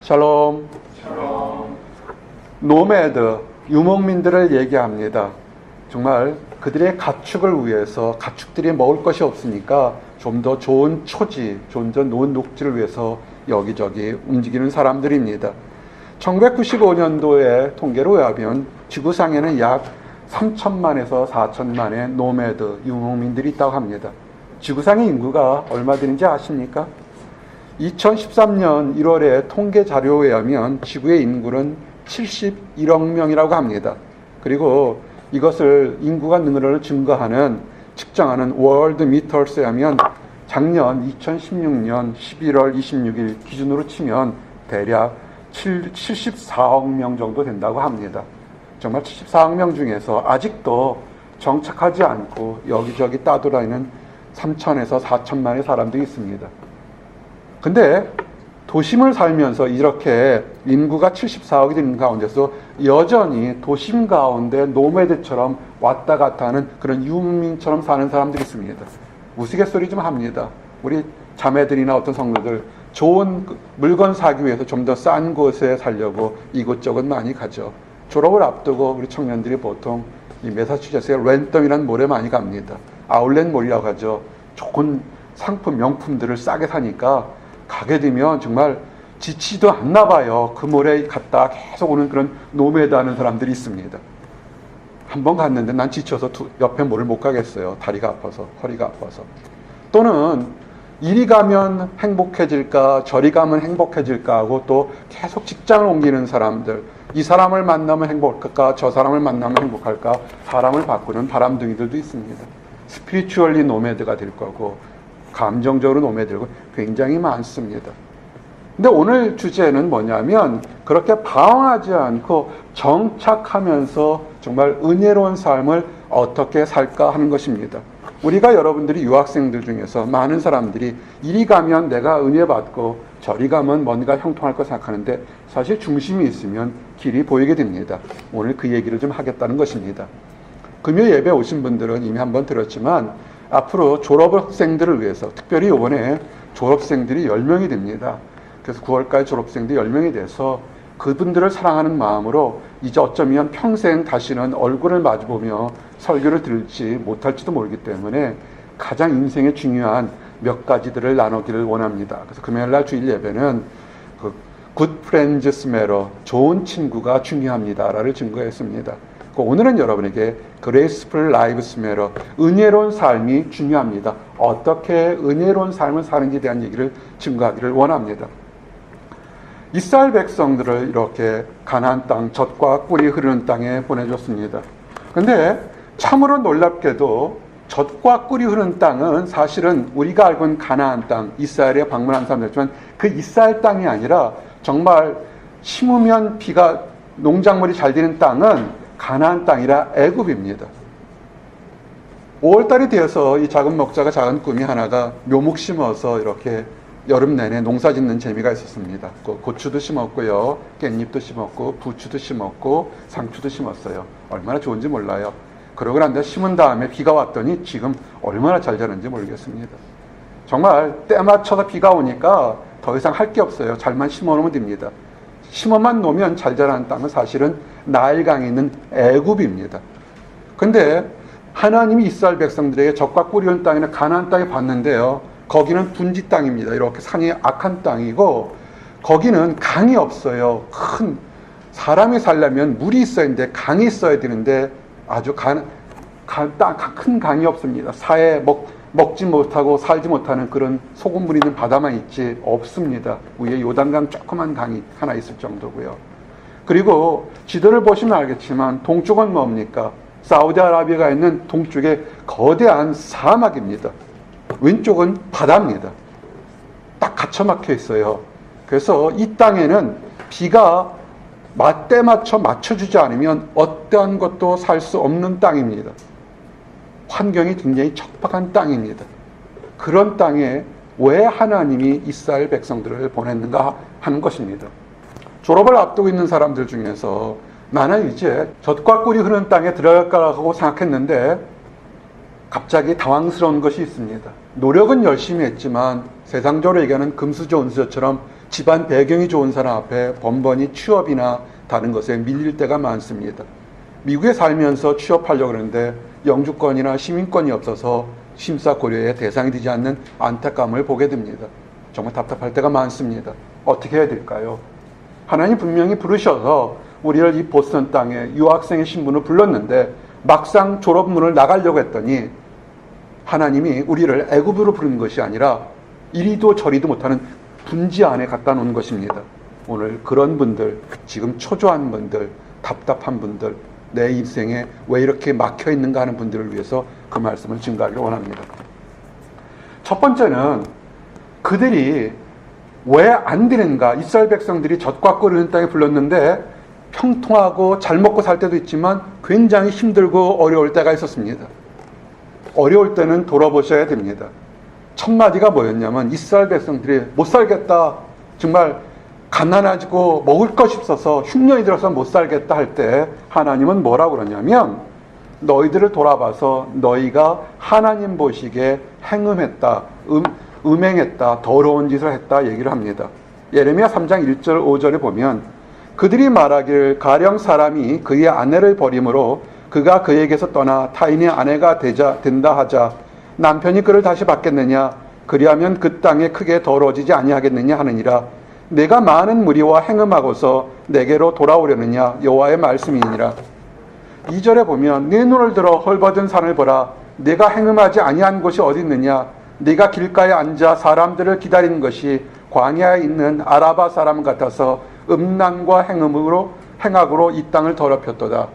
샬롬. 노매드, 유목민들을 얘기합니다. 정말 그들의 가축을 위해서, 가축들이 먹을 것이 없으니까 좀 더 좋은 초지, 좀 더 좋은 녹지를 위해서 여기저기 움직이는 사람들입니다. 1995년도의 통계로 의하면 지구상에는 약 3천만에서 4천만의 노매드, 유목민들이 있다고 합니다. 지구상의 인구가 얼마 되는지 아십니까? 2013년 1월에 통계 자료에 의하면 지구의 인구는 71억 명이라고 합니다. 그리고 이것을 인구가 늘어나는 증가하는 측정하는 월드 미터스에 하면 작년 2016년 11월 26일 기준으로 치면 대략 74억 명 정도 된다고 합니다. 정말 74억 명 중에서 아직도 정착하지 않고 여기저기 따돌아다니는 3천에서 4천만의 사람들이 있습니다. 근데 도심을 살면서 이렇게 인구가 74억이 되는 가운데서 여전히 도심 가운데 노매드처럼 왔다 갔다 하는 그런 유민처럼 사는 사람들이 있습니다. 우스갯소리 좀 합니다. 우리 자매들이나 어떤 성도들 좋은 물건 사기 위해서 좀 더 싼 곳에 살려고 이곳저곳 많이 가죠. 졸업을 앞두고 우리 청년들이 보통 이 매사추세츠의 랜덤이라는 몰에 많이 갑니다. 아울렛 몰이라고 하죠. 좋은 상품, 명품들을 싸게 사니까 가게 되면 정말 지치도 않나 봐요. 그 몰에 갔다 계속 오는 그런 노매드 하는 사람들이 있습니다. 한 번 갔는데 난 지쳐서 옆에 몰을 못 가겠어요. 다리가 아파서, 허리가 아파서. 또는 이리 가면 행복해질까, 저리 가면 행복해질까 하고 또 계속 직장을 옮기는 사람들, 이 사람을 만나면 행복할까, 저 사람을 만나면 행복할까, 사람을 바꾸는 바람둥이들도 있습니다. 스피리추얼리 노매드가 될 거고 감정적으로 노매드고 굉장히 많습니다. 근데 오늘 주제는 뭐냐면 그렇게 방황하지 않고 정착하면서 정말 은혜로운 삶을 어떻게 살까 하는 것입니다. 우리가 여러분들이 유학생들 중에서 많은 사람들이 이리 가면 내가 은혜 받고 저리 가면 뭔가 형통할 거 생각하는데 사실 중심이 있으면 길이 보이게 됩니다. 오늘 그 얘기를 좀 하겠다는 것입니다. 금요 예배 오신 분들은 이미 한번 들었지만 앞으로 졸업생들을 위해서 특별히 이번에 졸업생들이 10명이 됩니다. 그래서 9월까지 졸업생들이 10명이 돼서 그분들을 사랑하는 마음으로 이제 어쩌면 평생 다시는 얼굴을 마주보며 설교를 들을지 못할지도 모르기 때문에 가장 인생에 중요한 몇 가지들을 나누기를 원합니다. 그래서 금요일날 주일 예배는 그 Good Friends Matter, 좋은 친구가 중요합니다라를 증거했습니다. 오늘은 여러분에게 Graceful Lives Matter, 은혜로운 삶이 중요합니다. 어떻게 은혜로운 삶을 사는지에 대한 얘기를 증거하기를 원합니다. 이스라엘 백성들을 이렇게 가나안 땅, 젖과 꿀이 흐르는 땅에 보내줬습니다. 근데 참으로 놀랍게도 젖과 꿀이 흐르는 땅은 사실은 우리가 알고 있는 가나안 땅, 이스라엘에 방문한 사람들이지만 그 이스라엘 땅이 아니라 정말 심으면 비가 농작물이 잘 되는 땅은 가나안 땅이라 애굽입니다. 5월달이 되어서 이 작은 목자가 작은 꿈이 하나가 묘목 심어서 이렇게 여름 내내 농사 짓는 재미가 있었습니다. 고추도 심었고요, 깻잎도 심었고, 부추도 심었고, 상추도 심었어요. 얼마나 좋은지 몰라요. 그러고 난 다음에 심은 다음에 비가 왔더니 지금 얼마나 잘 자는지 모르겠습니다. 정말 때 맞춰서 비가 오니까 더 이상 할 게 없어요. 잘만 심어놓으면 됩니다. 심어만 놓으면 잘 자라는 땅은 사실은 나일강에 있는 애굽입니다. 근데 하나님이 이스라엘 백성들에게 젖과 꿀이 흐르는 땅이나 가나안 땅에 봤는데요, 거기는 분지 땅입니다. 이렇게 산이 악한 땅이고 거기는 강이 없어요. 큰 사람이 살려면 물이 있어야 되는데 강이 있어야 되는데 아주 큰 강이 없습니다. 사에 먹지 못하고 살지 못하는 그런 소금물 있는 바다만 있지 없습니다. 위에 요단강 조그만 강이 하나 있을 정도고요. 그리고 지도를 보시면 알겠지만 동쪽은 뭡니까? 사우디아라비아가 있는 동쪽에 거대한 사막입니다. 왼쪽은 바다입니다. 딱 갇혀막혀 있어요. 그래서 이 땅에는 비가 때 맞춰주지 않으면 어떠한 것도 살 수 없는 땅입니다. 환경이 굉장히 척박한 땅입니다. 그런 땅에 왜 하나님이 이스라엘 백성들을 보냈는가 하는 것입니다. 졸업을 앞두고 있는 사람들 중에서 나는 이제 젖과 꿀이 흐르는 땅에 들어갈까 하고 생각했는데 갑자기 당황스러운 것이 있습니다. 노력은 열심히 했지만 세상적으로 얘기하는 금수저, 은수저처럼 집안 배경이 좋은 사람 앞에 번번이 취업이나 다른 것에 밀릴 때가 많습니다. 미국에 살면서 취업하려고 그러는데 영주권이나 시민권이 없어서 심사 고려의 대상이 되지 않는 안타까움을 보게 됩니다. 정말 답답할 때가 많습니다. 어떻게 해야 될까요? 하나님 분명히 부르셔서 우리를 이 보스턴 땅에 유학생의 신분을 불렀는데 막상 졸업문을 나가려고 했더니 하나님이 우리를 애굽으로 부르는 것이 아니라 이리도 저리도 못하는 분지 안에 갖다 놓은 것입니다. 오늘 그런 분들, 지금 초조한 분들, 답답한 분들, 내 인생에 왜 이렇게 막혀 있는가 하는 분들을 위해서 그 말씀을 증가하기를 원합니다. 첫 번째는 그들이 왜 안 되는가? 이스라엘 백성들이 젖과 꿀 흐르는 땅에 불렀는데 평통하고 잘 먹고 살 때도 있지만 굉장히 힘들고 어려울 때가 있었습니다. 어려울 때는 돌아보셔야 됩니다. 첫 마디가 뭐였냐면 이스라엘 백성들이 못 살겠다, 정말 가난하고 먹을 것이 없어서 흉년이 들어서 못 살겠다 할 때 하나님은 뭐라고 그러냐면 너희들을 돌아봐서 너희가 하나님 보시기에 행음했다, 음행했다, 더러운 짓을 했다 얘기를 합니다. 예레미야 3장 1절 5절에 보면 그들이 말하기를 가령 사람이 그의 아내를 버림으로 그가 그에게서 떠나 타인의 아내가 된다 하자 남편이 그를 다시 받겠느냐? 그리하면 그 땅에 크게 더러워지지 아니하겠느냐 하느니라. 내가 많은 무리와 행음하고서 내게로 돌아오려느냐? 여호와의 말씀이니라. 2절에 보면 네 눈을 들어 헐벗은 산을 보라. 내가 행음하지 아니한 곳이 어디 있느냐? 네가 길가에 앉아 사람들을 기다리는 것이 광야에 있는 아라바 사람 같아서 음란과 행악으로 이 땅을 더럽혔도다.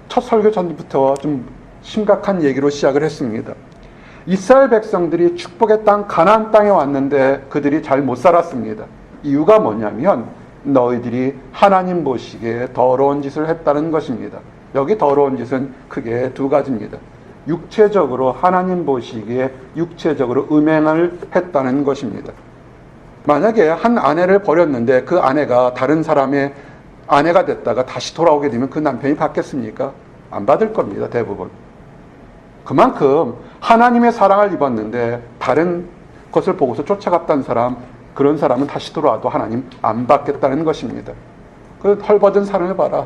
첫 설교 전부터 좀 심각한 얘기로 시작을 했습니다. 이스라엘 백성들이 축복의 땅 가나안 땅에 왔는데 그들이 잘 못 살았습니다. 이유가 뭐냐면 너희들이 하나님 보시기에 더러운 짓을 했다는 것입니다. 여기 더러운 짓은 크게 두 가지입니다. 육체적으로 하나님 보시기에 육체적으로 음행을 했다는 것입니다. 만약에 한 아내를 버렸는데 그 아내가 다른 사람의 아내가 됐다가 다시 돌아오게 되면 그 남편이 받겠습니까? 안 받을 겁니다, 대부분. 그만큼 하나님의 사랑을 입었는데 다른 것을 보고서 쫓아갔다는 사람, 그런 사람은 다시 돌아와도 하나님 안 받겠다는 것입니다. 그 헐벗은 산을 봐라.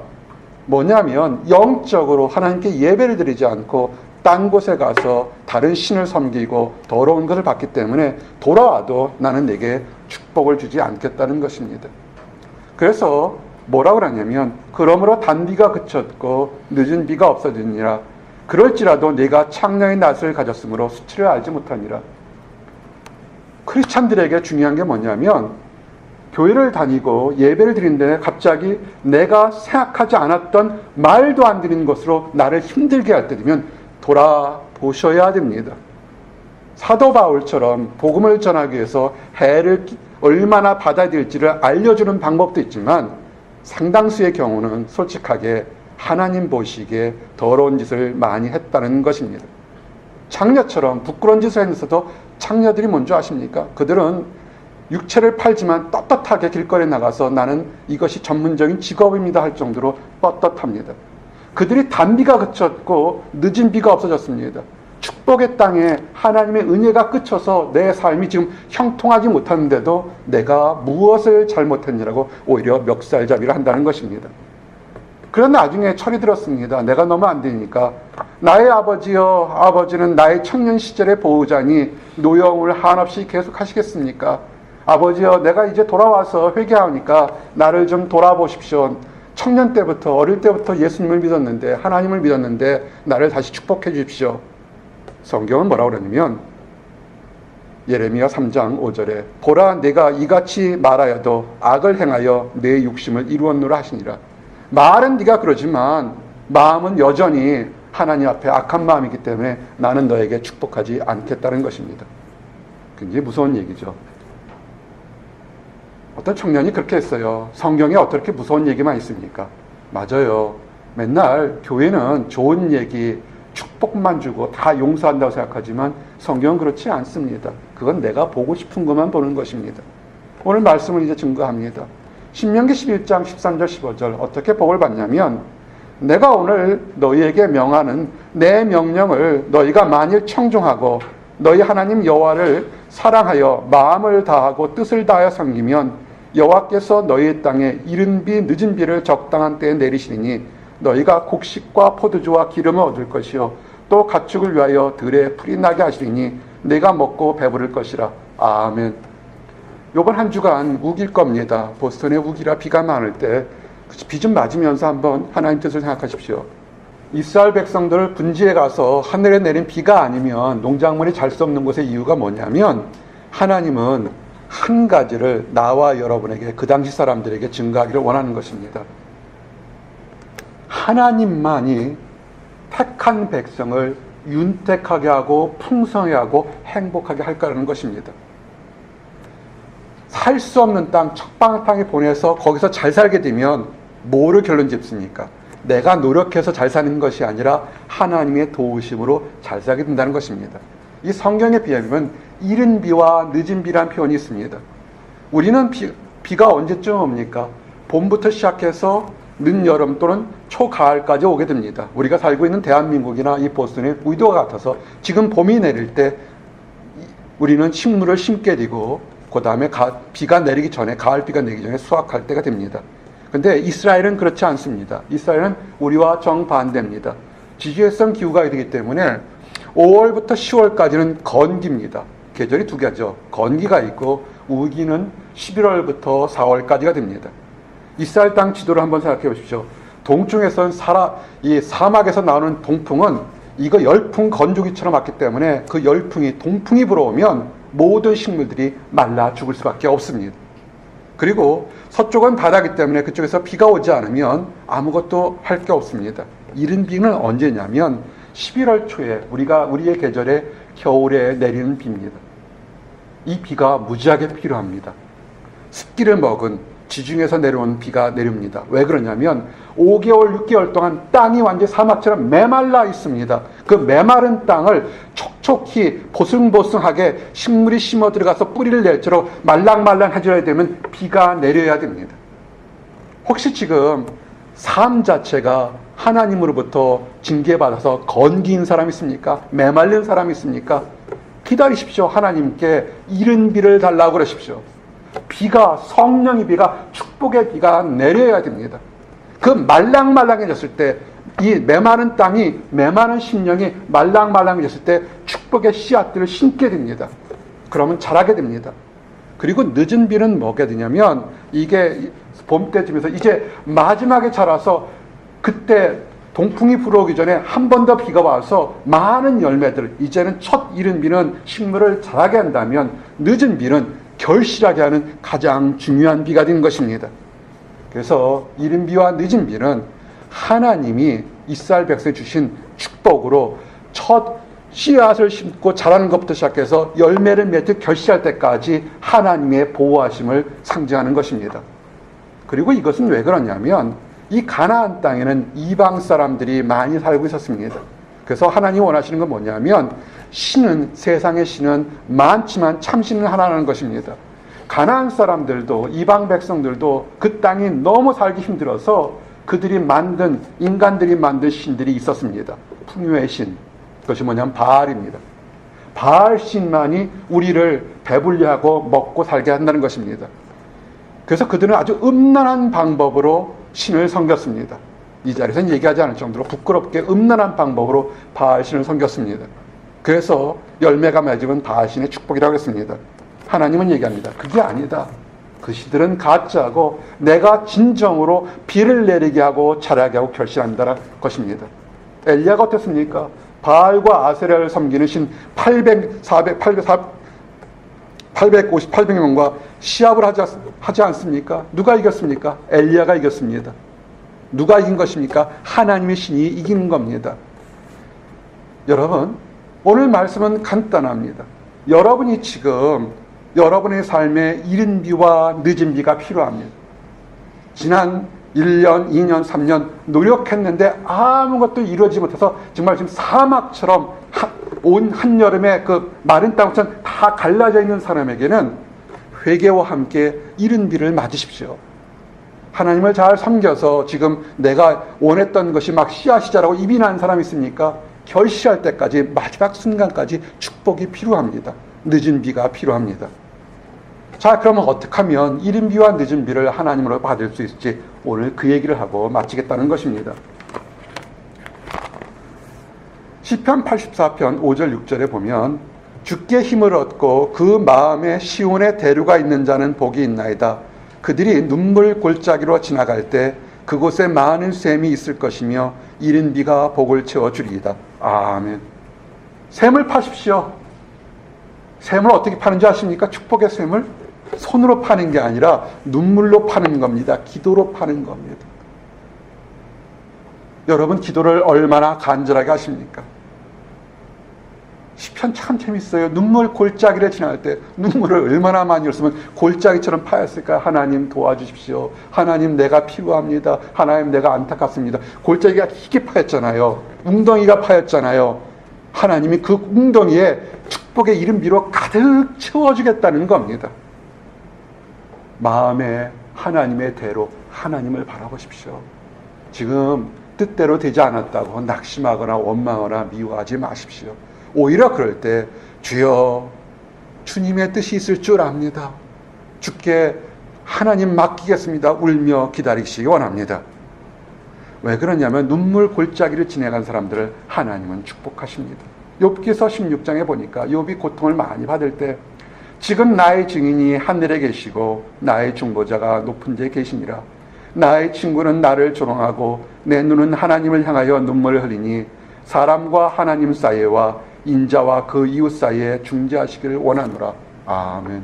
뭐냐면 영적으로 하나님께 예배를 드리지 않고 딴 곳에 가서 다른 신을 섬기고 더러운 것을 받기 때문에 돌아와도 나는 내게 축복을 주지 않겠다는 것입니다. 그래서 뭐라고 그러냐면 그러므로 단비가 그쳤고 늦은 비가 없어지니라. 그럴지라도 내가 창녀의 낯을 가졌으므로 수치를 알지 못하니라. 크리스찬들에게 중요한 게 뭐냐면 교회를 다니고 예배를 드리는데 갑자기 내가 생각하지 않았던 말도 안 되는 것으로 나를 힘들게 할 때 되면 돌아보셔야 됩니다. 사도 바울처럼 복음을 전하기 위해서 해를 얼마나 받아야 될지를 알려주는 방법도 있지만 상당수의 경우는 솔직하게 하나님 보시기에 더러운 짓을 많이 했다는 것입니다. 창녀처럼 부끄러운 짓을 했는데도 창녀들이 뭔지 아십니까? 그들은 육체를 팔지만 떳떳하게 길거리에 나가서 나는 이것이 전문적인 직업입니다 할 정도로 떳떳합니다. 그들이 단비가 그쳤고 늦은 비가 없어졌습니다. 축복의 땅에 하나님의 은혜가 그쳐서 내 삶이 지금 형통하지 못하는데도 내가 무엇을 잘못했냐라고 오히려 멱살잡이를 한다는 것입니다. 그런데 나중에 철이 들었습니다. 내가 너무 안 되니까 나의 아버지여, 아버지는 나의 청년 시절의 보호자니 노여움을 한없이 계속 하시겠습니까? 아버지여, 내가 이제 돌아와서 회개하니까 나를 좀 돌아보십시오. 청년 때부터 어릴 때부터 예수님을 믿었는데 하나님을 믿었는데 나를 다시 축복해 주십시오. 성경은 뭐라고 그러냐면 예레미야 3장 5절에 보라 내가 이같이 말하여도 악을 행하여 내 욕심을 이루었노라 하시니라. 말은 네가 그러지만 마음은 여전히 하나님 앞에 악한 마음이기 때문에 나는 너에게 축복하지 않겠다는 것입니다. 굉장히 무서운 얘기죠. 어떤 청년이 그렇게 했어요. 성경에 어떻게 무서운 얘기만 있습니까? 맞아요. 맨날 교회는 좋은 얘기, 축복만 주고 다 용서한다고 생각하지만 성경은 그렇지 않습니다. 그건 내가 보고 싶은 것만 보는 것입니다. 오늘 말씀을 이제 증거합니다. 신명기 11장 13절 15절 어떻게 복을 받냐면 내가 오늘 너희에게 명하는 내 명령을 너희가 만일 청종하고 너희 하나님 여호와를 사랑하여 마음을 다하고 뜻을 다하여 섬기면 여호와께서 너희의 땅에 이른 비 늦은 비를 적당한 때에 내리시리니 너희가 곡식과 포도주와 기름을 얻을 것이요 또 가축을 위하여 들에 풀이 나게 하시리니 내가 먹고 배부를 것이라. 아멘. 요번 한 주간 우기일 겁니다. 보스턴에 우기라 비가 많을 때 비 좀 맞으면서 한번 하나님 뜻을 생각하십시오. 이스라엘 백성들 분지에 가서 하늘에 내린 비가 아니면 농작물이 잘 수 없는 것의 이유가 뭐냐면 하나님은 한 가지를 나와 여러분에게, 그 당시 사람들에게 증거하기를 원하는 것입니다. 하나님만이 택한 백성을 윤택하게 하고 풍성하게 하고 행복하게 할 거라는 것입니다. 살 수 없는 땅, 척박한 땅에 보내서 거기서 잘 살게 되면 뭐를 결론 짓습니까? 내가 노력해서 잘 사는 것이 아니라 하나님의 도우심으로 잘 살게 된다는 것입니다. 이 성경에 비하면 이른 비와 늦은 비라는 표현이 있습니다. 우리는 비가 언제쯤 옵니까? 봄부터 시작해서 늦여름 또는 초가을까지 오게 됩니다. 우리가 살고 있는 대한민국이나 이 보스턴의 의도가 같아서 지금 봄이 내릴 때 우리는 식물을 심게 되고 그 다음에 비가 내리기 전에, 가을비가 내리기 전에 수확할 때가 됩니다. 근데 이스라엘은 그렇지 않습니다. 이스라엘은 우리와 정반대입니다. 지지외성 기후가 되기 때문에 5월부터 10월까지는 건기입니다. 계절이 두 개죠. 건기가 있고 우기는 11월부터 4월까지가 됩니다. 이스라엘 땅 지도를 한번 생각해 보십시오. 동쪽에서는 이 사막에서 나오는 동풍은 이거 열풍 건조기처럼 왔기 때문에 그 열풍이, 동풍이 불어오면 모든 식물들이 말라 죽을 수밖에 없습니다. 그리고 서쪽은 바다이기 때문에 그쪽에서 비가 오지 않으면 아무것도 할 게 없습니다. 이른 비는 언제냐면 11월 초에 우리의 계절에 겨울에 내리는 비입니다. 이 비가 무지하게 필요합니다. 습기를 먹은 지중해에서 내려온 비가 내립니다. 왜 그러냐면 5개월, 6개월 동안 땅이 완전히 사막처럼 메말라 있습니다. 그 메마른 땅을 촉촉히 보송보송하게 식물이 심어 들어가서 뿌리를 낼수록 말랑말랑해져야 되면 비가 내려야 됩니다. 혹시 지금 삶 자체가 하나님으로부터 징계받아서 건기인 사람 있습니까? 메말린 사람 있습니까? 기다리십시오. 하나님께 이른 비를 달라고 그러십시오. 비가, 성령의 비가, 축복의 비가 내려야 됩니다. 그 말랑말랑해졌을 때, 이 메마른 땅이, 메마른 심령이 말랑말랑해졌을 때 축복의 씨앗들을 심게 됩니다. 그러면 자라게 됩니다. 그리고 늦은 비는 뭐게 되냐면 이게 봄 때쯤에서 이제 마지막에 자라서 그때 동풍이 불어오기 전에 한 번 더 비가 와서 많은 열매들, 이제는 첫 이른 비는 식물을 자라게 한다면 늦은 비는 결실하게 하는 가장 중요한 비가 되는 것입니다. 그래서 이른 비와 늦은 비는 하나님이 이스라엘 백성에 주신 축복으로 첫 씨앗을 심고 자라는 것부터 시작해서 열매를 맺듯 결실할 때까지 하나님의 보호하심을 상징하는 것입니다. 그리고 이것은 왜 그러냐면 이 가나안 땅에는 이방 사람들이 많이 살고 있었습니다. 그래서 하나님이 원하시는 건 뭐냐면 세상의 신은 많지만 참신은 하나라는 것입니다. 가나안 사람들도, 이방 백성들도 그 땅이 너무 살기 힘들어서 인간들이 만든 신들이 있었습니다. 풍요의 신, 그것이 뭐냐면 바알입니다. 바알 신만이 우리를 배불리하고 먹고 살게 한다는 것입니다. 그래서 그들은 아주 음란한 방법으로 신을 섬겼습니다. 이 자리에서는 얘기하지 않을 정도로 부끄럽게 음란한 방법으로 바알 신을 섬겼습니다. 그래서 열매가 맺으면 바알 신의 축복이라고 했습니다. 하나님은 얘기합니다. 그게 아니다. 그 신들은 가짜고 내가 진정으로 비를 내리게 하고 자라게 하고 결실한다는 것입니다. 엘리야가 어땠습니까? 바알과 아세라를 섬기는 신 800명과 시합을 하지 않습니까? 누가 이겼습니까? 엘리야가 이겼습니다. 누가 이긴 것입니까? 하나님의 신이 이기는 겁니다. 여러분, 오늘 말씀은 간단합니다. 여러분이 지금 여러분의 삶에 이른 비와 늦은 비가 필요합니다. 지난 1년, 2년, 3년 노력했는데 아무것도 이루어지지 못해서 정말 지금 사막처럼 온 한여름에 그 마른 땅처럼 다 갈라져 있는 사람에게는 회개와 함께 이른 비를 맞으십시오. 하나님을 잘 섬겨서 지금 내가 원했던 것이 막 씨앗이 자라고 입이 난 사람 있습니까? 결실할 때까지, 마지막 순간까지 축복이 필요합니다. 늦은 비가 필요합니다. 자, 그러면 어떻게 하면 이른 비와 늦은 비를 하나님으로 받을 수 있을지 오늘 그 얘기를 하고 마치겠다는 것입니다. 시편 84편 5절 6절에 보면 주께 힘을 얻고 그 마음에 시온의 대류가 있는 자는 복이 있나이다. 그들이 눈물 골짜기로 지나갈 때 그곳에 많은 샘이 있을 것이며 이른 비가 복을 채워주리이다. 아멘. 샘을 파십시오. 샘을 어떻게 파는지 아십니까? 축복의 샘을 손으로 파는 게 아니라 눈물로 파는 겁니다. 기도로 파는 겁니다. 여러분 기도를 얼마나 간절하게 하십니까? 시편 참 재밌어요. 눈물 골짜기를 지날 때 눈물을 얼마나 많이 흘렸으면 골짜기처럼 파였을까? 하나님 도와주십시오. 하나님 내가 필요합니다. 하나님 내가 안타깝습니다. 골짜기가 깊게 파였잖아요. 웅덩이가 파였잖아요. 하나님이 그 웅덩이에 축복의 이른 비로 가득 채워주겠다는 겁니다. 마음에 하나님의 대로 하나님을 바라보십시오. 지금 뜻대로 되지 않았다고 낙심하거나 원망하거나 미워하지 마십시오. 오히려 그럴 때 주여 주님의 뜻이 있을 줄 압니다. 주께 하나님 맡기겠습니다. 울며 기다리시기 원합니다. 왜 그러냐면 눈물 골짜기를 지나간 사람들을 하나님은 축복하십니다. 욥기서 16장에 보니까 욥이 고통을 많이 받을 때 지금 나의 증인이 하늘에 계시고 나의 중보자가 높은 데 계시니라. 나의 친구는 나를 조롱하고 내 눈은 하나님을 향하여 눈물을 흘리니 사람과 하나님 사이와 인자와 그 이웃 사이에 중재하시기를 원하노라. 아멘.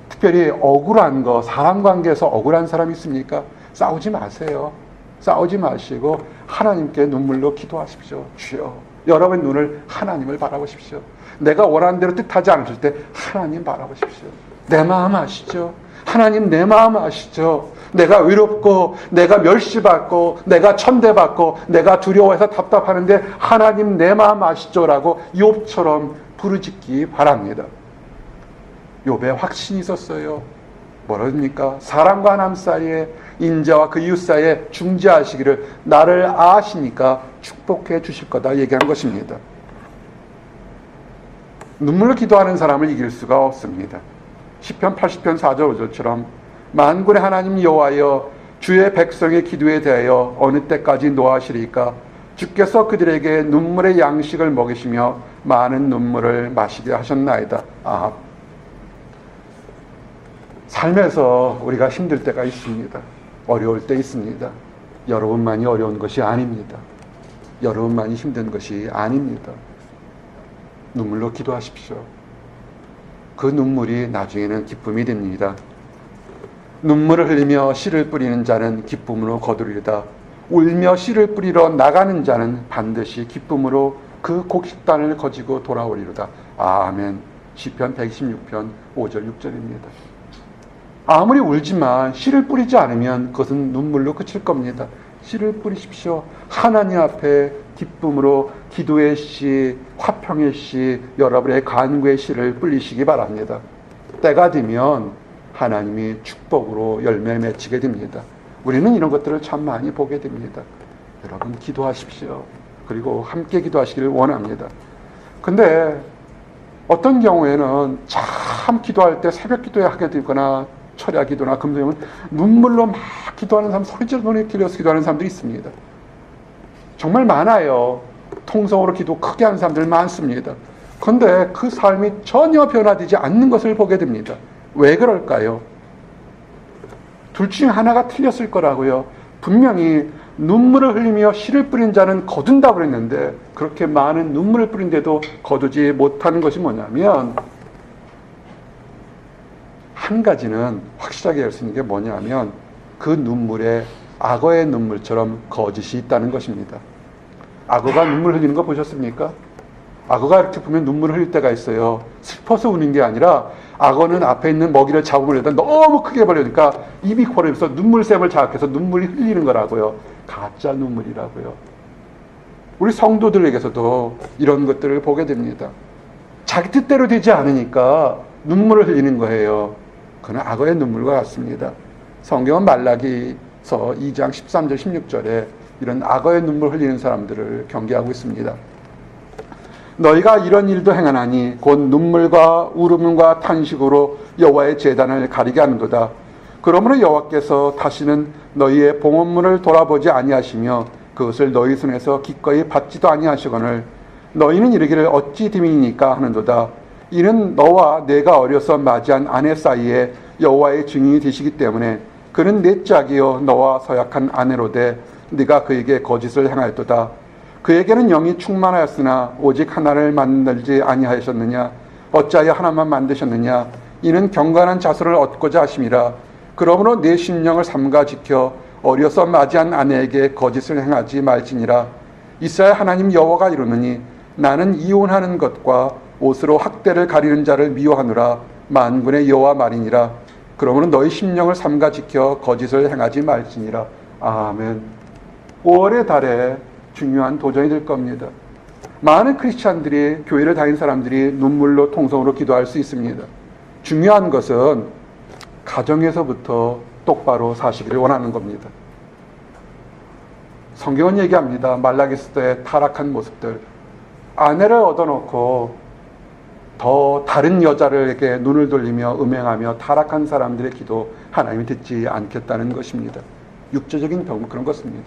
특별히 억울한 거, 사람 관계에서 억울한 사람이 있습니까? 싸우지 마세요. 싸우지 마시고 하나님께 눈물로 기도하십시오. 주여, 여러분의 눈을 하나님을 바라보십시오. 내가 원하는 대로 뜻하지 않으실 때 하나님 바라보십시오. 내 마음 아시죠? 하나님 내 마음 아시죠? 내가 외롭고 내가 멸시받고 내가 천대받고 내가 두려워해서 답답하는데 하나님 내 마음 아시죠? 라고 욥처럼 부르짖기 바랍니다. 욥에 확신이 있었어요. 뭐랍니까? 사람과 하나님 사이에 인자와 그 이웃 사이에 중재하시기를 나를 아시니까 축복해 주실 거다 얘기한 것입니다. 눈물로 기도하는 사람을 이길 수가 없습니다. 시편 80편 4절 5절처럼 만군의 하나님 여호와여 주의 백성의 기도에 대하여 어느 때까지 노하시리까? 주께서 그들에게 눈물의 양식을 먹이시며 많은 눈물을 마시게 하셨나이다. 삶에서 우리가 힘들 때가 있습니다. 어려울 때 있습니다. 여러분만이 어려운 것이 아닙니다. 여러분만이 힘든 것이 아닙니다. 눈물로 기도하십시오. 그 눈물이 나중에는 기쁨이 됩니다. 눈물을 흘리며 씨를 뿌리는 자는 기쁨으로 거두리다. 울며 씨를 뿌리러 나가는 자는 반드시 기쁨으로 그 곡식단을 거지고 돌아오리로다. 아멘. 시편 116편 5절 6절입니다. 아무리 울지만 씨를 뿌리지 않으면 그것은 눈물로 그칠 겁니다. 씨를 뿌리십시오. 하나님 앞에 기쁨으로 기도의 씨, 화평의 씨, 여러분의 간구의 씨를 뿌리시기 바랍니다. 때가 되면 하나님이 축복으로 열매 맺히게 됩니다. 우리는 이런 것들을 참 많이 보게 됩니다. 여러분 기도하십시오. 그리고 함께 기도하시기를 원합니다. 근데 어떤 경우에는 참 기도할 때 새벽 기도에 하게 되거나 철야 기도나 금요일은 눈물로 막 기도하는 사람, 소리지르 눈에 길려서 기도하는 사람들이 있습니다. 정말 많아요. 통성으로 기도 크게 하는 사람들 많습니다. 그런데 그 삶이 전혀 변화되지 않는 것을 보게 됩니다. 왜 그럴까요? 둘 중에 하나가 틀렸을 거라고요. 분명히 눈물을 흘리며 씨를 뿌린 자는 거둔다고 그랬는데 그렇게 많은 눈물을 뿌린데도 거두지 못하는 것이 뭐냐면 한 가지는 확실하게 알 수 있는 게 뭐냐면 그 눈물에 악어의 눈물처럼 거짓이 있다는 것입니다. 악어가 눈물 흘리는 거 보셨습니까? 악어가 이렇게 보면 눈물을 흘릴 때가 있어요. 슬퍼서 우는 게 아니라 악어는 앞에 있는 먹이를 잡으려다 너무 크게 벌려니까 입이 벌어져서 눈물샘을 자극해서 눈물이 흘리는 거라고요. 가짜 눈물이라고요. 우리 성도들에게서도 이런 것들을 보게 됩니다. 자기 뜻대로 되지 않으니까 눈물을 흘리는 거예요. 그건 악어의 눈물과 같습니다. 성경은 말라기서 2장 13절 16절에 이런 악어의 눈물 흘리는 사람들을 경계하고 있습니다. 너희가 이런 일도 행하나니 곧 눈물과 울음과 탄식으로 여호와의 제단을 가리게 하는도다. 그러므로 여호와께서 다시는 너희의 봉헌물을 돌아보지 아니하시며 그것을 너희 손에서 기꺼이 받지도 아니하시거늘 너희는 이르기를 어찌 됨이니까 하는도다. 이는 너와 내가 어려서 맞이한 아내 사이에 여호와의 증인이 되시기 때문에 그는 내 짝이요 너와 서약한 아내로되 네가 그에게 거짓을 행하였도다. 그에게는 영이 충만하였으나 오직 하나를 만들지 아니하셨느냐? 어찌하여 하나만 만드셨느냐? 이는 경건한 자손을 얻고자 하심이라. 그러므로 내 심령을 삼가 지켜 어려서 맞이한 아내에게 거짓을 행하지 말지니라. 이스라엘 하나님 여호와가 이르노니 나는 이혼하는 것과 옷으로 학대를 가리는 자를 미워하노라. 만군의 여호와 말이니라. 그러므로 너희 심령을 삼가 지켜 거짓을 행하지 말지니라. 아멘. 5월의 달에 중요한 도전이 될 겁니다. 많은 크리스찬들이, 교회를 다닌 사람들이 눈물로 통성으로 기도할 수 있습니다. 중요한 것은 가정에서부터 똑바로 사시기를 원하는 겁니다. 성경은 얘기합니다. 말라기스도의 타락한 모습들. 아내를 얻어놓고 더 다른 여자에게 눈을 돌리며 음행하며 타락한 사람들의 기도 하나님이 듣지 않겠다는 것입니다. 육체적인 병 그런 것입니다.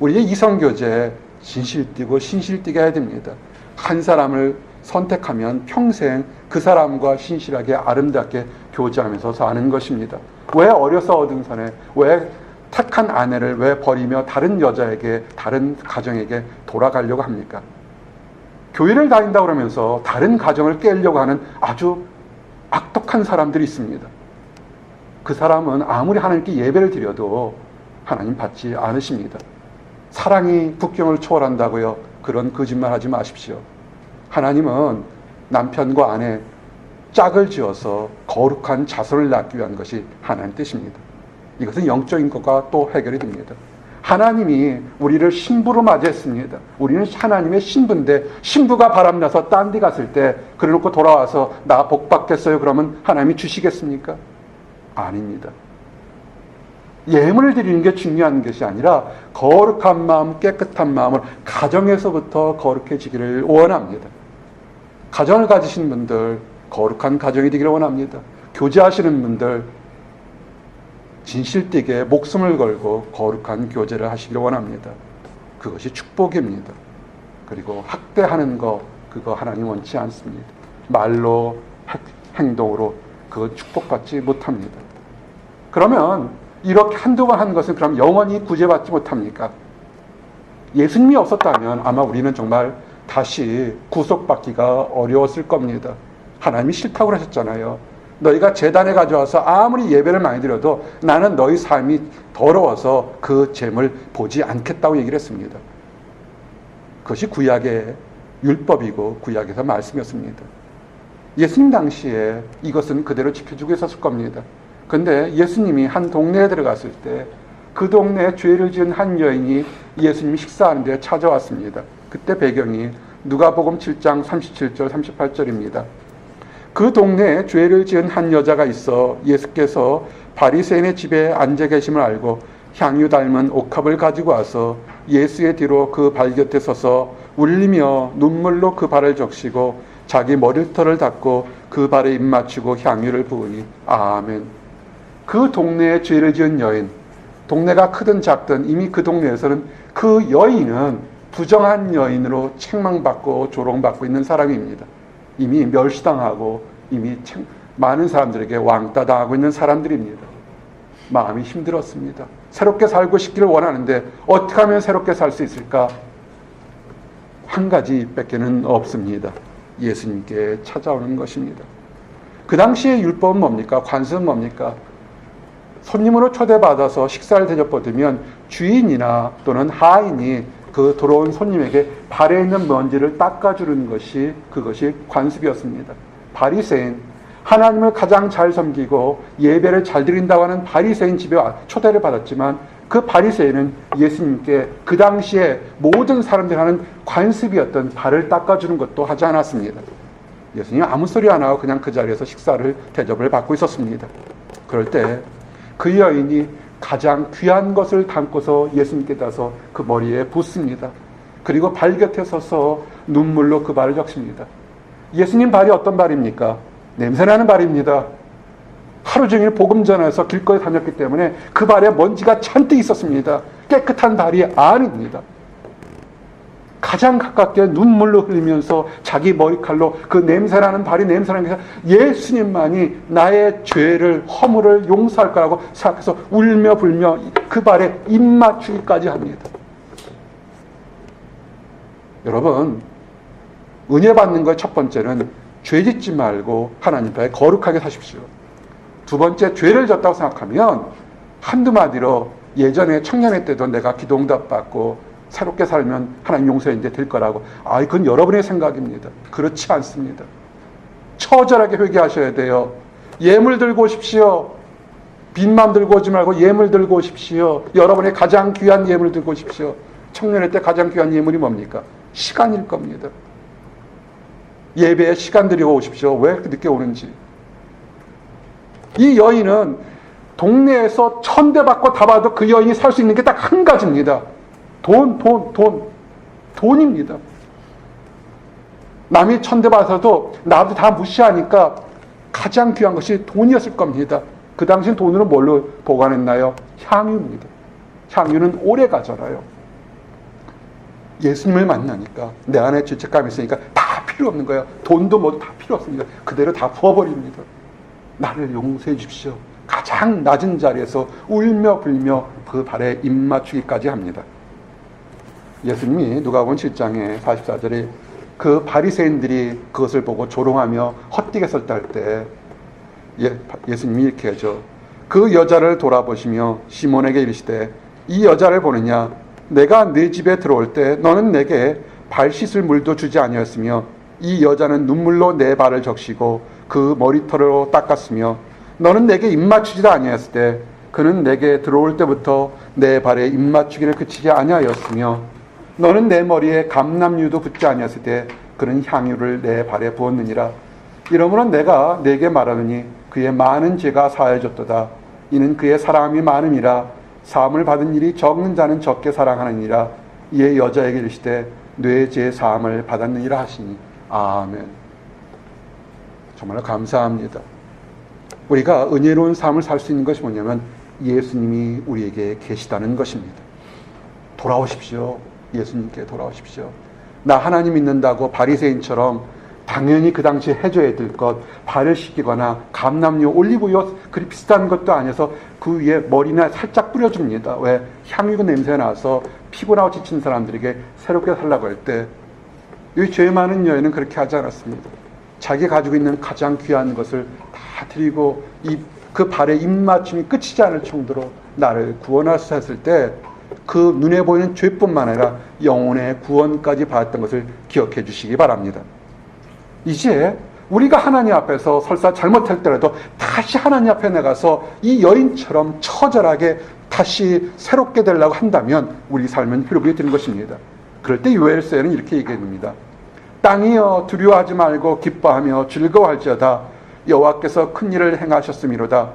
우리의 이성교제 진실되고 신실되게 해야 됩니다. 한 사람을 선택하면 평생 그 사람과 신실하게 아름답게 교제하면서 사는 것입니다. 왜 어려서 얻은 선에, 왜 택한 아내를 왜 버리며 다른 여자에게, 다른 가정에게 돌아가려고 합니까? 교회를 다닌다고 그러면서 다른 가정을 깨려고 하는 아주 악독한 사람들이 있습니다. 그 사람은 아무리 하나님께 예배를 드려도 하나님 받지 않으십니다. 사랑이 국경을 초월한다고요? 그런 거짓말 하지 마십시오. 하나님은 남편과 아내 짝을 지어서 거룩한 자손을 낳기 위한 것이 하나님 뜻입니다. 이것은 영적인 것과 또 해결이 됩니다. 하나님이 우리를 신부로 맞이했습니다. 우리는 하나님의 신부인데 신부가 바람나서 딴 데 갔을 때 그래놓고 돌아와서 나 복 받겠어요 그러면 하나님이 주시겠습니까? 아닙니다. 예물을 드리는 게 중요한 것이 아니라 거룩한 마음, 깨끗한 마음을 가정에서부터 거룩해지기를 원합니다. 가정을 가지신 분들 거룩한 가정이 되기를 원합니다. 교제하시는 분들 진실되게 목숨을 걸고 거룩한 교제를 하시기를 원합니다. 그것이 축복입니다. 그리고 학대하는 거 그거 하나님 원치 않습니다. 말로 행동으로 그거 축복받지 못합니다. 그러면 이렇게 한두 번 한 것은 그럼 영원히 구제받지 못합니까? 예수님이 없었다면 아마 우리는 정말 다시 구속받기가 어려웠을 겁니다. 하나님이 싫다고 하셨잖아요. 너희가 제단에 가져와서 아무리 예배를 많이 드려도 나는 너희 삶이 더러워서 그 죄를 보지 않겠다고 얘기를 했습니다. 그것이 구약의 율법이고 구약에서 말씀이었습니다. 예수님 당시에 이것은 그대로 지켜주고 있었을 겁니다. 그런데 예수님이 한 동네에 들어갔을 때 그 동네에 죄를 지은 한 여인이 예수님이 식사하는 데 찾아왔습니다. 그때 배경이 누가복음 7장 37절 38절입니다. 그 동네에 죄를 지은 한 여자가 있어 예수께서 바리새인의 집에 앉아 계심을 알고 향유 닮은 옥합을 가지고 와서 예수의 뒤로 그 발 곁에 서서 울리며 눈물로 그 발을 적시고 자기 머리털을 닦고 그 발에 입 맞추고 향유를 부으니 아멘. 그 동네에 죄를 지은 여인, 동네가 크든 작든 이미 그 동네에서는 그 여인은 부정한 여인으로 책망받고 조롱받고 있는 사람입니다. 이미 멸시당하고 이미 많은 사람들에게 왕따 당하고 있는 사람들입니다. 마음이 힘들었습니다. 새롭게 살고 싶기를 원하는데 어떻게 하면 새롭게 살 수 있을까? 한 가지밖에는 없습니다. 예수님께 찾아오는 것입니다. 그 당시의 율법은 뭡니까? 관습은 뭡니까? 손님으로 초대받아서 식사를 대접받으면 주인이나 또는 하인이 그 들어온 손님에게 발에 있는 먼지를 닦아주는 것이 그것이 관습이었습니다. 바리새인, 하나님을 가장 잘 섬기고 예배를 잘 드린다고 하는 바리새인 집에 초대를 받았지만 그 바리새인은 예수님께 그 당시에 모든 사람들이 하는 관습이었던 발을 닦아주는 것도 하지 않았습니다. 예수님은 아무 소리 안 하고 그냥 그 자리에서 식사를 대접을 받고 있었습니다. 그럴 때 그 여인이 가장 귀한 것을 담고서 예수님께 가서 그 머리에 붓습니다. 그리고 발 곁에 서서 눈물로 그 발을 적십니다. 예수님 발이 어떤 발입니까? 냄새나는 발입니다. 하루 종일 복음 전해서 길거리 다녔기 때문에 그 발에 먼지가 잔뜩 있었습니다. 깨끗한 발이 아닙니다. 가장 가깝게 눈물로 흘리면서 자기 머리칼로 그 냄새나는 발이 냄새나는 게 예수님만이 나의 죄를 허물을 용서할 거라고 생각해서 울며 불며 그 발에 입 맞추기까지 합니다. 여러분, 은혜 받는 것 첫 번째는 죄 짓지 말고 하나님 앞에 거룩하게 사십시오. 두 번째, 죄를 졌다고 생각하면 한두 마디로 예전에 청년회 때도 내가 기도 응답 받고 새롭게 살면 하나님 용서인데 될 거라고. 그건 여러분의 생각입니다. 그렇지 않습니다. 처절하게 회개하셔야 돼요. 예물 들고 오십시오. 빈맘 들고 오지 말고 예물 들고 오십시오. 여러분의 가장 귀한 예물 들고 오십시오. 청년회 때 가장 귀한 예물이 뭡니까? 시간일 겁니다. 예배에 시간 들이고 오십시오. 왜 이렇게 늦게 오는지. 이 여인은 동네에서 1000대 받고 다 봐도 그 여인이 살 수 있는 게 딱 한 가지입니다. 돈입니다. 남이 1000대 받아도 나도 다 무시하니까 가장 귀한 것이 돈이었을 겁니다. 그 당시 돈으로 뭘로 보관했나요? 향유입니다. 향유는 오래 가잖아요. 예수님을 만나니까 내 안에 죄책감이 있으니까 다 필요 없는 거예요. 돈도 뭐도 다 필요 없습니다. 그대로 다 부어버립니다. 나를 용서해 주십시오. 가장 낮은 자리에서 울며 불며 그 발에 입 맞추기까지 합니다. 예수님이 누가복음 7장에 44절에 그 바리새인들이 그것을 보고 조롱하며 헛되게 설다 할 때 예수님이 이렇게 하죠. 그 여자를 돌아보시며 시몬에게 이르시되 이 여자를 보느냐? 내가 네 집에 들어올 때 너는 내게 발 씻을 물도 주지 아니었으며 이 여자는 눈물로 내 발을 적시고 그 머리털로 닦았으며 너는 내게 입 맞추지도 아니었을 때 그는 내게 들어올 때부터 내 발에 입 맞추기를 그치지 아니하였으며 너는 내 머리에 감람유도 붓지 아니었을 때 그는 향유를 내 발에 부었느니라. 이러므로 내가 네게 말하느니 그의 많은 죄가 사하여졌도다. 이는 그의 사랑함이 많음이라. 사함을 받은 일이 적은 자는 적게 사랑하느니라. 이에 여자에게 이르시되 뇌 죄 사함을 받았느니라 하시니. 아멘. 정말 감사합니다. 우리가 은혜로운 삶을 살 수 있는 것이 뭐냐면 예수님이 우리에게 계시다는 것입니다. 돌아오십시오. 예수님께 돌아오십시오. 나 하나님 믿는다고 바리새인처럼 당연히 그 당시에 해줘야 될 것, 발을 씻기거나 감람유, 올리브유 그리 비슷한 것도 아니어서 그 위에 머리나 살짝 뿌려줍니다. 왜? 향유 냄새 나서 피곤하고 지친 사람들에게 새롭게 살라고 할 때 이 죄 많은 여인은 그렇게 하지 않았습니다. 자기 가지고 있는 가장 귀한 것을 다 드리고 그 발에 입맞춤이 끝이지 않을 정도로 나를 구원하소서 했을 때 그 눈에 보이는 죄뿐만 아니라 영혼의 구원까지 받았던 것을 기억해 주시기 바랍니다. 이제 우리가 하나님 앞에서 설사 잘못할 때라도 다시 하나님 앞에 나가서 이 여인처럼 처절하게 다시 새롭게 되려고 한다면 우리 삶은 회복이 되는 것입니다. 그럴 때 요엘서에는 이렇게 얘기합니다. 땅이여 두려워하지 말고 기뻐하며 즐거워할지어다. 여호와께서 큰 일을 행하셨음이로다.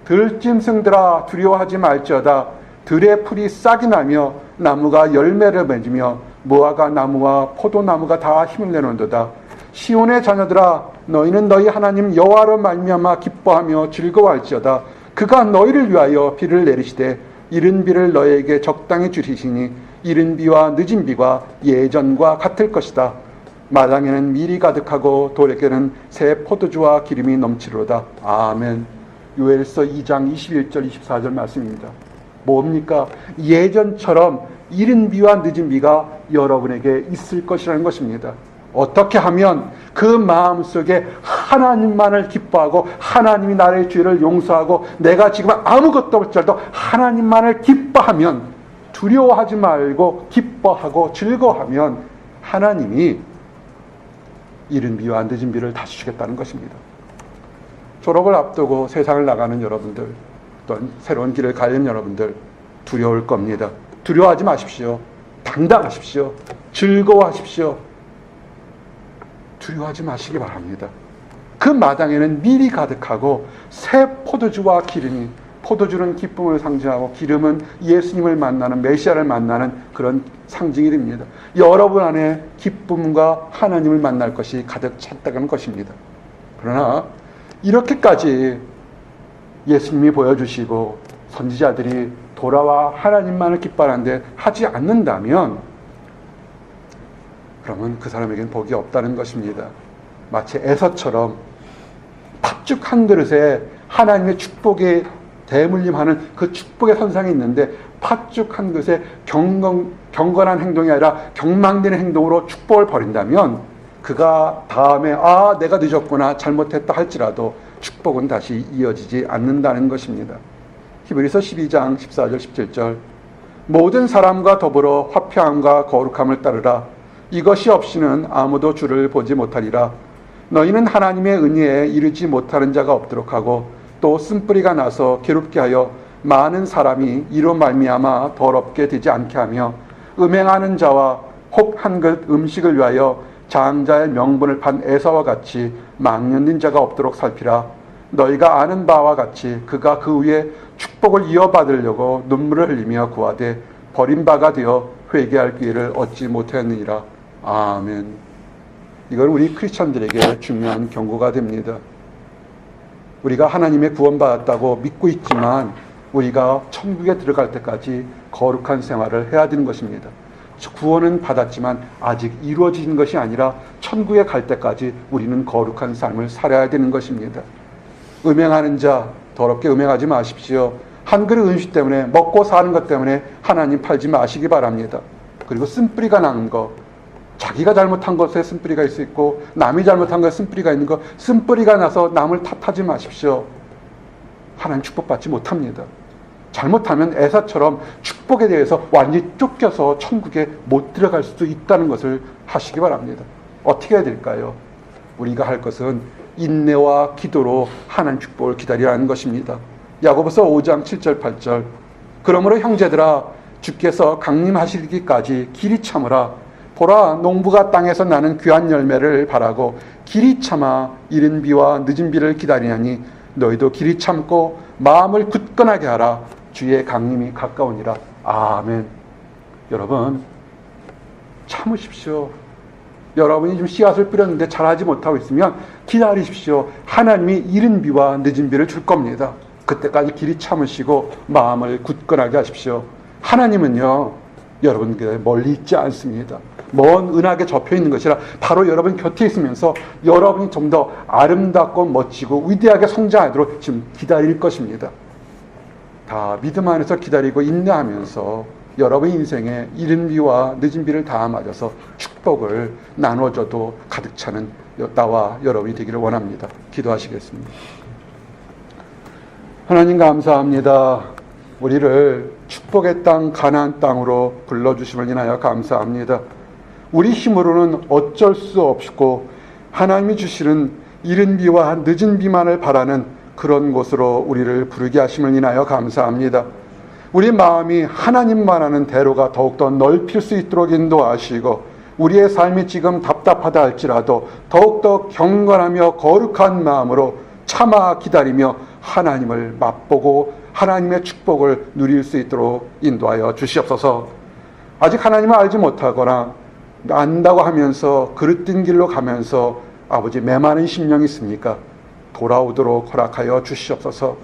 들짐승들아 두려워하지 말지어다. 들의 풀이 싹이 나며 나무가 열매를 맺으며 무화과 나무와 포도나무가 다 힘을 내놓는도다. 시온의 자녀들아 너희는 너희 하나님 여호와로 말미암아 기뻐하며 즐거워할지어다. 그가 너희를 위하여 비를 내리시되 이른 비를 너희에게 적당히 주시시니 이른 비와 늦은 비가 예전과 같을 것이다. 마당에는 밀이 가득하고 돌에게는 새 포도주와 기름이 넘치리로다. 아멘. 요엘서 2장 21절 24절 말씀입니다. 뭡니까? 예전처럼 이른 비와 늦은 비가 여러분에게 있을 것이라는 것입니다. 어떻게 하면 그 마음속에 하나님만을 기뻐하고 하나님이 나의 죄를 용서하고 내가 지금 아무것도 없을지라도 하나님만을 기뻐하면 두려워하지 말고 기뻐하고 즐거워하면 하나님이 이른 비와 늦은 비를 다시 주겠다는 것입니다. 졸업을 앞두고 세상을 나가는 여러분들 또는 새로운 길을 가는 여러분들 두려울 겁니다. 두려워하지 마십시오. 당당하십시오. 즐거워하십시오. 두려워하지 마시기 바랍니다. 그 마당에는 밀이 가득하고 새 포도주와 기름이 포도주는 기쁨을 상징하고 기름은 예수님을 만나는, 메시아를 만나는 그런 상징이 됩니다. 여러분 안에 기쁨과 하나님을 만날 것이 가득 찼다는 것입니다. 그러나 이렇게까지 예수님이 보여주시고 선지자들이 돌아와 하나님만을 기뻐하는데 하지 않는다면 그러면 그 사람에게는 복이 없다는 것입니다. 마치 에서처럼 팥죽 한 그릇에 하나님의 축복에 대물림하는 그 축복의 선상이 있는데 팥죽 한 그릇에 경건한 행동이 아니라 경망되는 행동으로 축복을 버린다면 그가 다음에 내가 늦었구나, 잘못했다 할지라도 축복은 다시 이어지지 않는다는 것입니다. 히브리서 12장 14절 17절 모든 사람과 더불어 화평함과 거룩함을 따르라. 이것이 없이는 아무도 주를 보지 못하리라. 너희는 하나님의 은혜에 이르지 못하는 자가 없도록 하고 또 쓴뿌리가 나서 괴롭게 하여 많은 사람이 이로 말미암아 더럽게 되지 않게 하며 음행하는 자와 혹 한 그릇 음식을 위하여 장자의 명분을 판 에사와 같이 망령된 자가 없도록 살피라. 너희가 아는 바와 같이 그가 그 위에 축복을 이어받으려고 눈물을 흘리며 구하되 버림바가 되어 회개할 기회를 얻지 못하였느니라. 아멘. 이건 우리 크리스천들에게 중요한 경고가 됩니다. 우리가 하나님의 구원받았다고 믿고 있지만 우리가 천국에 들어갈 때까지 거룩한 생활을 해야 되는 것입니다. 구원은 받았지만 아직 이루어진 것이 아니라 천국에 갈 때까지 우리는 거룩한 삶을 살아야 되는 것입니다. 음행하는 자, 더럽게 음행하지 마십시오. 한 그릇 음식 때문에, 먹고 사는 것 때문에 하나님 팔지 마시기 바랍니다. 그리고 쓴뿌리가 난 것, 자기가 잘못한 것에 쓴뿌리가 있을 수 있고 남이 잘못한 것에 쓴뿌리가 있는 것, 쓴뿌리가 나서 남을 탓하지 마십시오. 하나님 축복받지 못합니다. 잘못하면 에사처럼 축복에 대해서 완전히 쫓겨서 천국에 못 들어갈 수도 있다는 것을 하시기 바랍니다. 어떻게 해야 될까요? 우리가 할 것은 인내와 기도로 하나님 축복을 기다리라는 것입니다. 야고보서 5장 7절 8절 그러므로 형제들아 주께서 강림하시기까지 길이 참으라. 보라 농부가 땅에서 나는 귀한 열매를 바라고 길이 참아 이른 비와 늦은 비를 기다리나니 너희도 길이 참고 마음을 굳건하게 하라. 주의 강림이 가까우니라. 아멘. 여러분 참으십시오. 여러분이 좀 씨앗을 뿌렸는데 잘하지 못하고 있으면 기다리십시오. 하나님이 이른 비와 늦은 비를 줄 겁니다. 그때까지 길이 참으시고 마음을 굳건하게 하십시오. 하나님은요 여러분께 멀리 있지 않습니다. 먼 은하계 접혀 있는 것이라 바로 여러분 곁에 있으면서 여러분이 좀 더 아름답고 멋지고 위대하게 성장하도록 지금 기다릴 것입니다. 다 믿음 안에서 기다리고 인내하면서 여러분 인생에 이른 비와 늦은 비를 다 맞아서 축복을 나눠줘도 가득 차는 나와 여러분이 되기를 원합니다. 기도하시겠습니다. 하나님 감사합니다. 우리를 축복의 땅 가나안 땅으로 불러주심을 인하여 감사합니다. 우리 힘으로는 어쩔 수 없고 하나님이 주시는 이른 비와 늦은 비만을 바라는 그런 곳으로 우리를 부르게 하심을 인하여 감사합니다. 우리 마음이 하나님만 하는 대로가 더욱더 넓힐 수 있도록 인도하시고 우리의 삶이 지금 답답하다 할지라도 더욱더 경건하며 거룩한 마음으로 참아 기다리며 하나님을 맛보고 하나님의 축복을 누릴 수 있도록 인도하여 주시옵소서. 아직 하나님을 알지 못하거나 안다고 하면서 그릇된 길로 가면서 아버지 메마른 심령이 있습니까? 돌아오도록 허락하여 주시옵소서.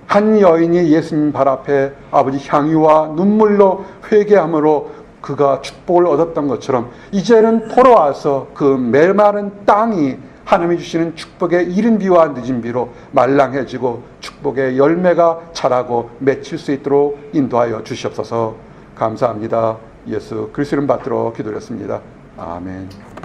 한 여인이 예수님 발 앞에 아버지 향유와 눈물로 회개함으로 그가 축복을 얻었던 것처럼 이제는 돌아와서 그 메마른 땅이 하나님이 주시는 축복의 이른 비와 늦은 비로 말랑해지고 축복의 열매가 자라고 맺힐 수 있도록 인도하여 주시옵소서. 감사합니다. 예수 그리스도 이름 받들어 기도드렸습니다. 아멘.